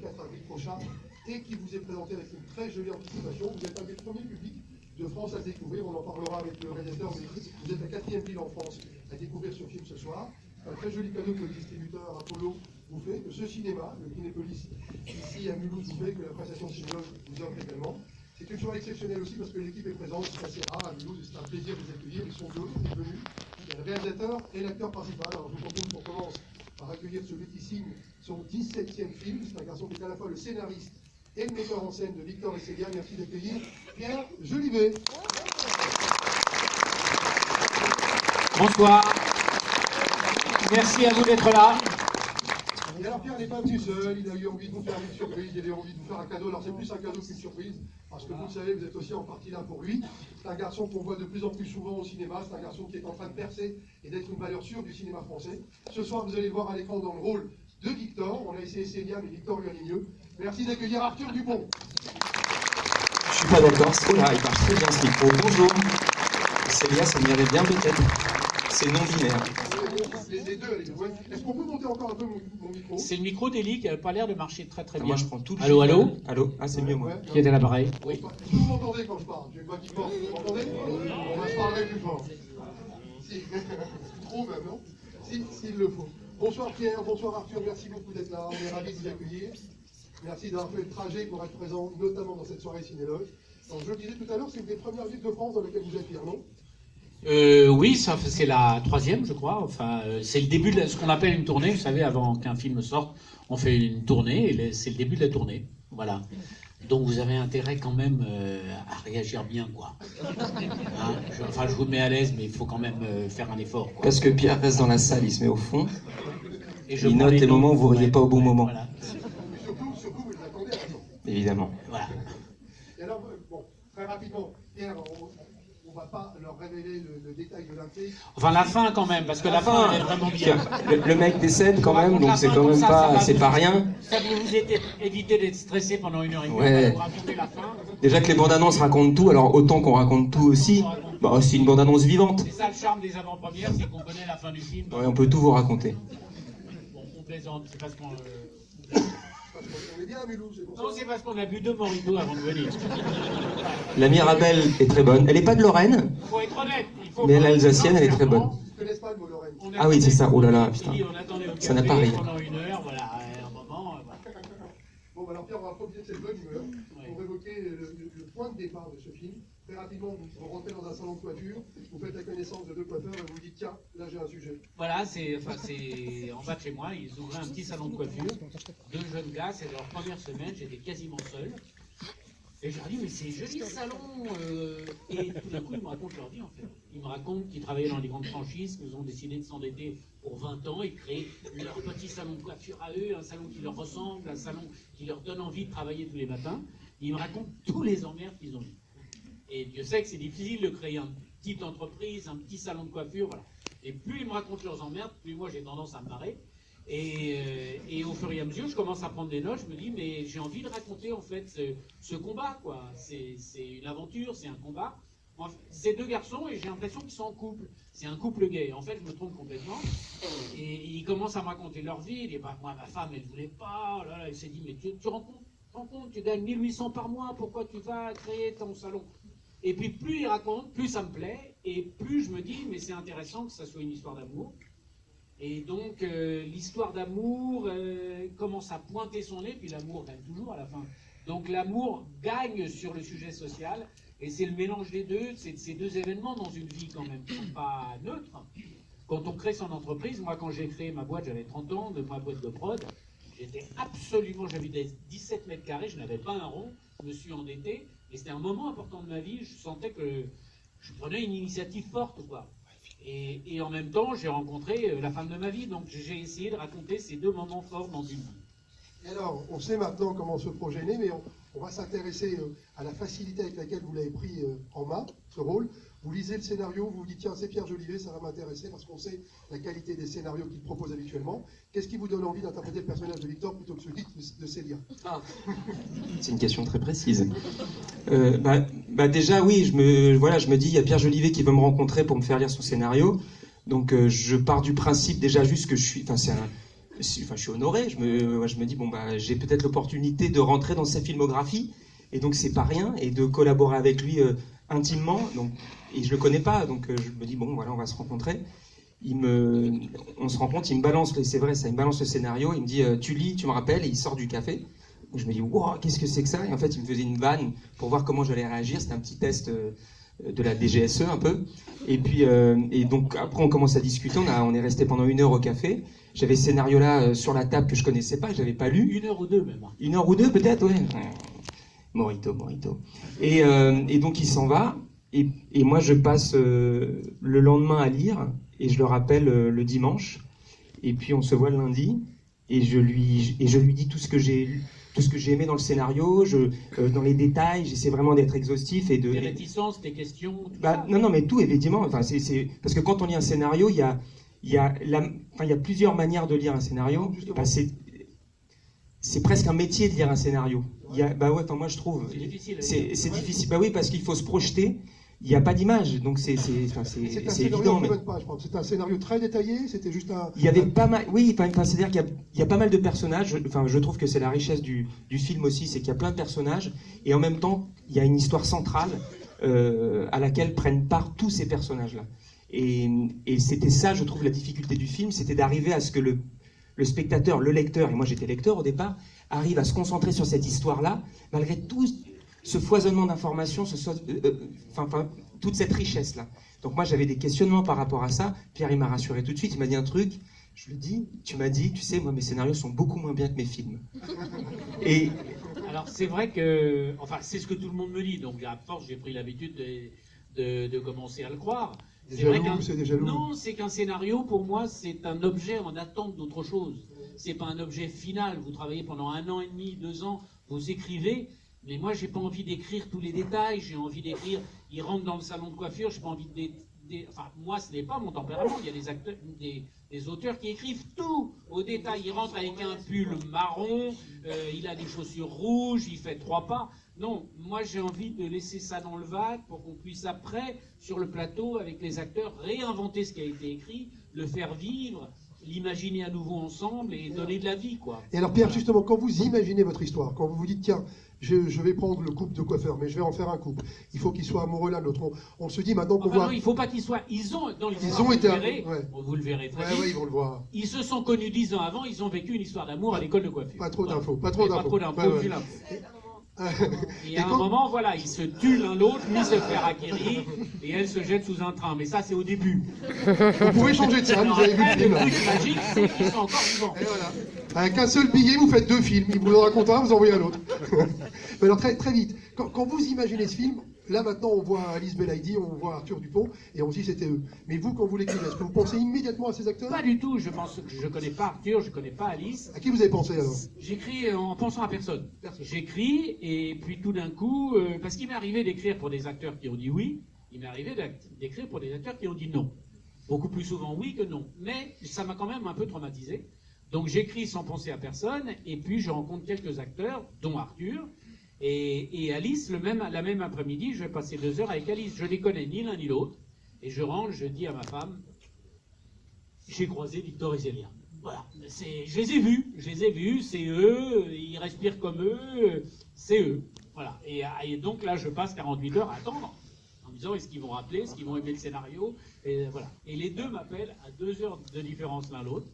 4 avril prochain et qui vous est présenté avec une très jolie anticipation. Vous êtes un des premiers publics de France à le découvrir. On en parlera avec le réalisateur, mais vous êtes la 4e ville en France à découvrir ce film ce soir. Un très joli cadeau que le distributeur Apollo vous fait, que ce cinéma, le Kinépolis, ici à Mulhouse, vous fait, que la prestation cinéologue vous offre également. C'est une soirée exceptionnelle aussi parce que l'équipe est présente, c'est assez rare à Mulhouse, et c'est un plaisir de vous accueillir. Ils sont deux, ils sont venus. Il y a le réalisateur et l'acteur principal. Alors je vous propose qu'on commence par accueillir celui qui signe son 17e film. C'est un garçon qui est à la fois le scénariste et le metteur en scène de Victor et Célia. Merci d'accueillir Pierre Jolivet. Bonsoir. Merci à vous d'être là. Et alors Pierre n'est pas venu seul, il a eu envie de vous faire une surprise, il avait envie de vous faire un cadeau. Alors c'est plus un cadeau qu'une surprise, parce que vous le savez, vous êtes aussi en partie là pour lui. C'est un garçon qu'on voit de plus en plus souvent au cinéma, c'est un garçon qui est en train de percer et d'être une valeur sûre du cinéma français. Ce soir, vous allez le voir à l'écran dans le rôle de Victor. On a essayé Célia, mais Victor lui allait mieux. Merci d'accueillir Arthur Dupont. Je suis pas d'accord, oh là, il part très bien ce micro. Bonjour. Célia, ça m'irait bien peut-être. C'est non-binaire. Les deux, allez, ouais. Est-ce qu'on peut monter encore un peu mon micro? C'est le micro d'Eli qui n'a pas l'air de marcher très bien. Moi je prends tout le Allô, allô? Allô? Ah, c'est mieux moi. Ouais, Qui est à l'appareil? Oui. Est-ce que vous m'entendez quand je parle? Je ne vais pas qui porte. Vous m'entendez? On va se parler plus fort. Si. Trop même, non? S'il le faut. Bonsoir Pierre, bonsoir Arthur, merci beaucoup d'être là. On est ravis de vous accueillir. Merci d'avoir fait le trajet pour être présent, notamment dans cette soirée cinélogue. Donc, je le disais tout à l'heure, c'est une des premières villes de France dans lesquelles vous êtes, Pierre, non? Oui, ça c'est la 3e, je crois. Enfin, c'est le début de ce qu'on appelle une tournée. Vous savez, avant qu'un film sorte, on fait une tournée et c'est le début de la tournée. Voilà. Donc vous avez intérêt quand même à réagir bien, quoi. Hein, je vous mets à l'aise, mais il faut quand même faire un effort, quoi. Parce que Pierre reste dans la salle, il se met au fond. Et Il note les moments où vous ne riez pas au bon moment. Voilà. Surtout, vous les attendez à temps. Évidemment. Voilà. Et alors, bon, très rapidement, Pierre, on ne va pas leur révéler le détail de l'intrigue. Enfin, la fin quand même, parce que la fin elle est vraiment bien. Le mec décède quand même, donc c'est quand même pas, c'est pas rien. Ça vous éviter d'être stressé pendant 1h30. Ouais. Vous racontez la fin. Déjà que les bandes annonces racontent tout, alors autant qu'on raconte tout aussi. Bah, c'est une bande annonce vivante. C'est ça le charme des avant-premières, c'est qu'on connaît la fin du film. Ouais, on peut tout vous raconter. Bon, on plaisante, c'est parce qu'on... On est bien à Mulhouse, c'est pour ça. Non, c'est parce qu'on a bu 2 mojitos avant de venir. La Mirabelle est très bonne. Elle est pas de Lorraine, Il faut être honnête. mais l'Alsacienne, elle est très bonne. Ils ne connaissent pas le mot Lorraine. Ah oui, c'est ça. Oh là là, putain. On attendait au Ça n'a café pas ri. pendant 1 heure, voilà, à un moment... Voilà. Bon, bah alors Pierre, on va profiter de cette bonne humeur pour évoquer le point de départ de ce film. Très rapidement, vous rentrez dans un salon de coiffure, vous faites la connaissance de 2 coiffeurs et vous vous dites, tiens, là j'ai un sujet. Voilà, c'est en bas de chez moi, ils ouvraient un petit salon de coiffure, 2 jeunes gars, c'est leur première semaine, j'étais quasiment seul. Et je leur dis, mais c'est joli ce salon. Et tout d'un coup, ils me racontent leur vie en fait. Ils me racontent qu'ils travaillaient dans les grandes franchises, qu'ils ont décidé de s'endetter pour 20 ans et de créer leur petit salon de coiffure à eux, un salon qui leur ressemble, un salon qui leur donne envie de travailler tous les matins. Et ils me racontent tous les emmerdes qu'ils ont eu. Et Dieu sait que c'est difficile de créer une petite entreprise, un petit salon de coiffure, voilà. Et plus ils me racontent leurs emmerdes, plus moi j'ai tendance à me marrer. Et au fur et à mesure, je commence à prendre des notes, je me dis, mais j'ai envie de raconter en fait ce combat, quoi. C'est une aventure, c'est un combat. C'est 2 garçons et j'ai l'impression qu'ils sont en couple. C'est un couple gay. En fait, je me trompe complètement. Et ils commencent à me raconter leur vie. Ils disent, bah, moi, ma femme, elle ne voulait pas. Là, elle s'est dit, mais tu rends compte, tu gagnes 1800 par mois, pourquoi tu vas créer ton salon? Et puis plus ils racontent, plus ça me plaît, et plus je me dis, mais c'est intéressant que ça soit une histoire d'amour. Et donc l'histoire d'amour commence à pointer son nez, puis l'amour gagne toujours à la fin. Donc l'amour gagne sur le sujet social, et c'est le mélange des deux, c'est ces 2 événements dans une vie quand même, qui ne sont pas neutres. Quand on crée son entreprise, moi quand j'ai créé ma boîte, j'avais 30 ans, de ma boîte de prod, j'habitais 17 mètres carrés, je n'avais pas un rond, je me suis endetté, et c'était un moment important de ma vie, je sentais que je prenais une initiative forte, quoi. Et en même temps, j'ai rencontré la femme de ma vie, donc j'ai essayé de raconter ces 2 moments forts dans une vie. Et alors, on sait maintenant comment ce projet est né, mais on va s'intéresser à la facilité avec laquelle vous l'avez pris en main, ce rôle. Vous lisez le scénario, vous vous dites, tiens, c'est Pierre Jolivet, ça va m'intéresser, parce qu'on sait la qualité des scénarios qu'il propose habituellement. Qu'est-ce qui vous donne envie d'interpréter le personnage de Victor plutôt que celui de Célia? C'est une question très précise. Déjà, oui, je me dis, il y a Pierre Jolivet qui veut me rencontrer pour me faire lire son scénario. Donc, je pars du principe déjà juste que je suis... Enfin, c'est enfin, je suis honoré. Je me dis, bon, bah, j'ai peut-être l'opportunité de rentrer dans sa filmographie. Et donc, c'est pas rien. Et de collaborer avec lui intimement. Donc, et je le connais pas. Donc, je me dis, bon, voilà, on va se rencontrer. On se rencontre, il me balance, c'est vrai, ça, il me balance le scénario. Il me dit, tu lis, tu me rappelles. Et il sort du café. Donc, je me dis, wow, qu'est-ce que c'est que ça? Et en fait, il me faisait une vanne pour voir comment j'allais réagir. C'était un petit test de la DGSE un peu. Et puis, et donc, après, on commence à discuter. On est resté pendant 1 heure au café. J'avais ce scénario-là sur la table que je connaissais pas, que j'avais pas lu. 1 heure ou 2 même. 1 heure ou 2 peut-être, ouais. Morito. Et donc il s'en va. Et moi je passe le lendemain à lire et je le rappelle le dimanche. Et puis on se voit le lundi et je lui dis tout ce que j'ai aimé dans le scénario, dans les détails. J'essaie vraiment d'être exhaustif et de. Tes réticences, tes questions. Tout bah, ça. non, mais tout évidemment. Enfin, c'est parce que quand on lit un scénario, il y a plusieurs manières de lire un scénario. Bah, c'est presque un métier de lire un scénario. Bah ouais, moi je trouve. C'est difficile. C'est difficile. Bah oui, parce qu'il faut se projeter. Il n'y a pas d'image, donc c'est évident. Mais... C'était un scénario très détaillé. C'était juste un. Il y avait pas mal. Oui, c'est-à-dire qu'il y a pas mal de personnages. Enfin, je trouve que c'est la richesse du film aussi, c'est qu'il y a plein de personnages et en même temps, il y a une histoire centrale à laquelle prennent part tous ces personnages-là. Et c'était ça, je trouve, la difficulté du film, c'était d'arriver à ce que le spectateur, le lecteur, et moi j'étais lecteur au départ, arrive à se concentrer sur cette histoire-là, malgré tout ce foisonnement d'informations, toute cette richesse-là. Donc moi j'avais des questionnements par rapport à ça. Pierre il m'a rassuré tout de suite, il m'a dit un truc, je lui dis, tu m'as dit, tu sais, moi mes scénarios sont beaucoup moins bien que mes films. Et alors c'est vrai que, enfin c'est ce que tout le monde me dit, donc à force j'ai pris l'habitude de commencer à le croire. Non, c'est qu'un scénario, pour moi, c'est un objet en attente d'autre chose. C'est pas un objet final. Vous travaillez pendant 1 an et demi, 2 ans, vous écrivez, mais moi, j'ai pas envie d'écrire tous les détails. J'ai envie d'écrire. Il rentre dans le salon de coiffure, j'ai pas envie enfin, moi, ce n'est pas mon tempérament. Il y a des acteurs, des auteurs qui écrivent tout au détail. Il rentre avec un pull marron, il a des chaussures rouges, il fait 3 pas. Non, moi j'ai envie de laisser ça dans le vague pour qu'on puisse après, sur le plateau, avec les acteurs, réinventer ce qui a été écrit, le faire vivre, l'imaginer à nouveau ensemble et donner de la vie, quoi. Et alors Pierre, justement, quand vous imaginez votre histoire, quand vous vous dites, tiens, je vais prendre le couple de coiffeurs, mais je vais en faire un couple, il faut qu'ils soient amoureux l'un de l'autre, on se dit maintenant qu'on voit... Non, il ne faut pas qu'ils soient... Ils ont, dans l'histoire, ils ont été... vous le verrez très vite. Ouais, ils vont le voir. Ils se sont connus 10 ans avant, ils ont vécu une histoire d'amour à l'école de coiffure. Pas trop d'infos, pas trop d'infos. Et à un moment, voilà, ils se tuent l'un l'autre, lui se fait harakiri, et elle se jette sous un train. Mais ça, c'est au début. Vous pouvez changer de scène, vous avez vu le film. Le truc magique, c'est qu'ils sont encore vivants. Et voilà. Avec un seul billet, vous faites 2 films. Il vous en raconte un, vous envoyez un autre. Mais alors, très, très vite, quand vous imaginez ce film, là maintenant, on voit Alice Belaïdi, on voit Arthur Dupont, et on se dit c'était eux. Mais vous, quand vous l'écrivez, est-ce que vous pensez immédiatement à ces acteurs? Pas du tout. Je connais pas Arthur, je connais pas Alice. À qui vous avez pensé alors? J'écris en pensant à personne. J'écris, et puis tout d'un coup, parce qu'il m'est arrivé d'écrire pour des acteurs qui ont dit oui, il m'est arrivé d'écrire pour des acteurs qui ont dit non. Beaucoup plus souvent oui que non. Mais ça m'a quand même un peu traumatisé. Donc j'écris sans penser à personne, et puis je rencontre quelques acteurs, dont Arthur, et Alice, la même après-midi, je vais passer 2 heures avec Alice. Je ne les connais ni l'un ni l'autre, et je rentre, je dis à ma femme, j'ai croisé Victor et Zélia. Voilà, je les ai vus, c'est eux, ils respirent comme eux, c'est eux. Voilà, et donc là, je passe 48 heures à attendre, en me disant, est-ce qu'ils vont rappeler, est-ce qu'ils vont aimer le scénario, et voilà. Et les deux m'appellent à 2 heures de différence l'un l'autre.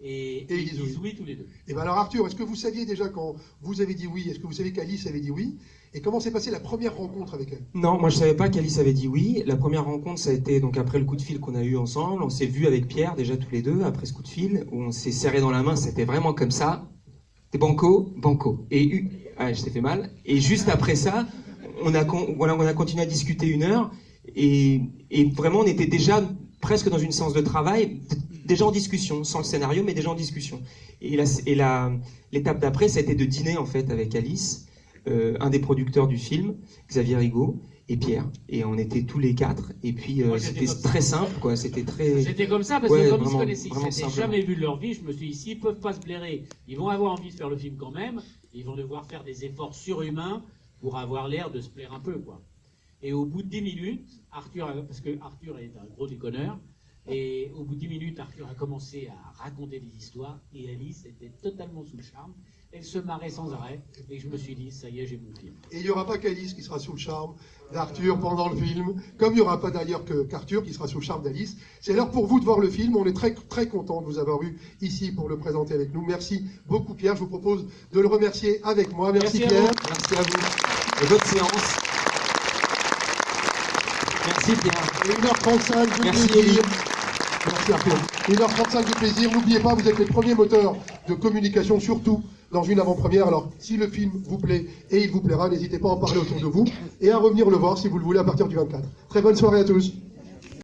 Et ils disent oui tous les deux. Et bien alors Arthur, est-ce que vous saviez déjà quand vous avez dit oui, est-ce que vous saviez qu'Alice avait dit oui? Et comment s'est passée la première rencontre avec elle? Non, moi je savais pas qu'Alice avait dit oui. La première rencontre, ça a été donc après le coup de fil qu'on a eu ensemble. On s'est vu avec Pierre déjà tous les deux après ce coup de fil, où on s'est serré dans la main, c'était vraiment comme ça. T'es banco. Et je t'ai fait mal. Et juste après ça, on a continué à discuter 1 heure. Et vraiment, on était déjà presque dans une séance de travail, déjà en discussion, sans le scénario, mais déjà en discussion. Et l'étape d'après, ça a été de dîner en fait avec Alice, un des producteurs du film, Xavier Rigaud, et Pierre. Et on était tous les 4. Et puis c'était très simple, quoi. C'était très. J'étais comme ça parce que comme ils se connaissaient, ils s'étaient jamais vu de leur vie. Je me suis dit, s'ils peuvent pas se blairer, ils vont avoir envie de faire le film quand même. Ils vont devoir faire des efforts surhumains pour avoir l'air de se plaire un peu, quoi. Et au bout de 10 minutes, Arthur, parce que Arthur est un gros déconneur, Et au bout de 10 minutes, Arthur a commencé à raconter des histoires et Alice était totalement sous le charme. Elle se marrait sans arrêt et je me suis dit, ça y est, j'ai mon film. Et il n'y aura pas qu'Alice qui sera sous le charme d'Arthur pendant le film, comme il n'y aura pas d'ailleurs qu'Arthur qui sera sous le charme d'Alice. C'est l'heure pour vous de voir le film. On est très, très content de vous avoir eu ici pour le présenter avec nous. Merci beaucoup Pierre. Je vous propose de le remercier avec moi. Merci Pierre. Merci à vous. Et bonne séance. Merci Pierre. Et 1h35 de Merci plaisir. Élie. Merci Arthur. 1h35 de plaisir. N'oubliez pas, vous êtes les premiers moteurs de communication, surtout dans une avant-première. Alors, si le film vous plaît et il vous plaira, n'hésitez pas à en parler autour de vous et à revenir le voir si vous le voulez à partir du 24. Très bonne soirée à tous.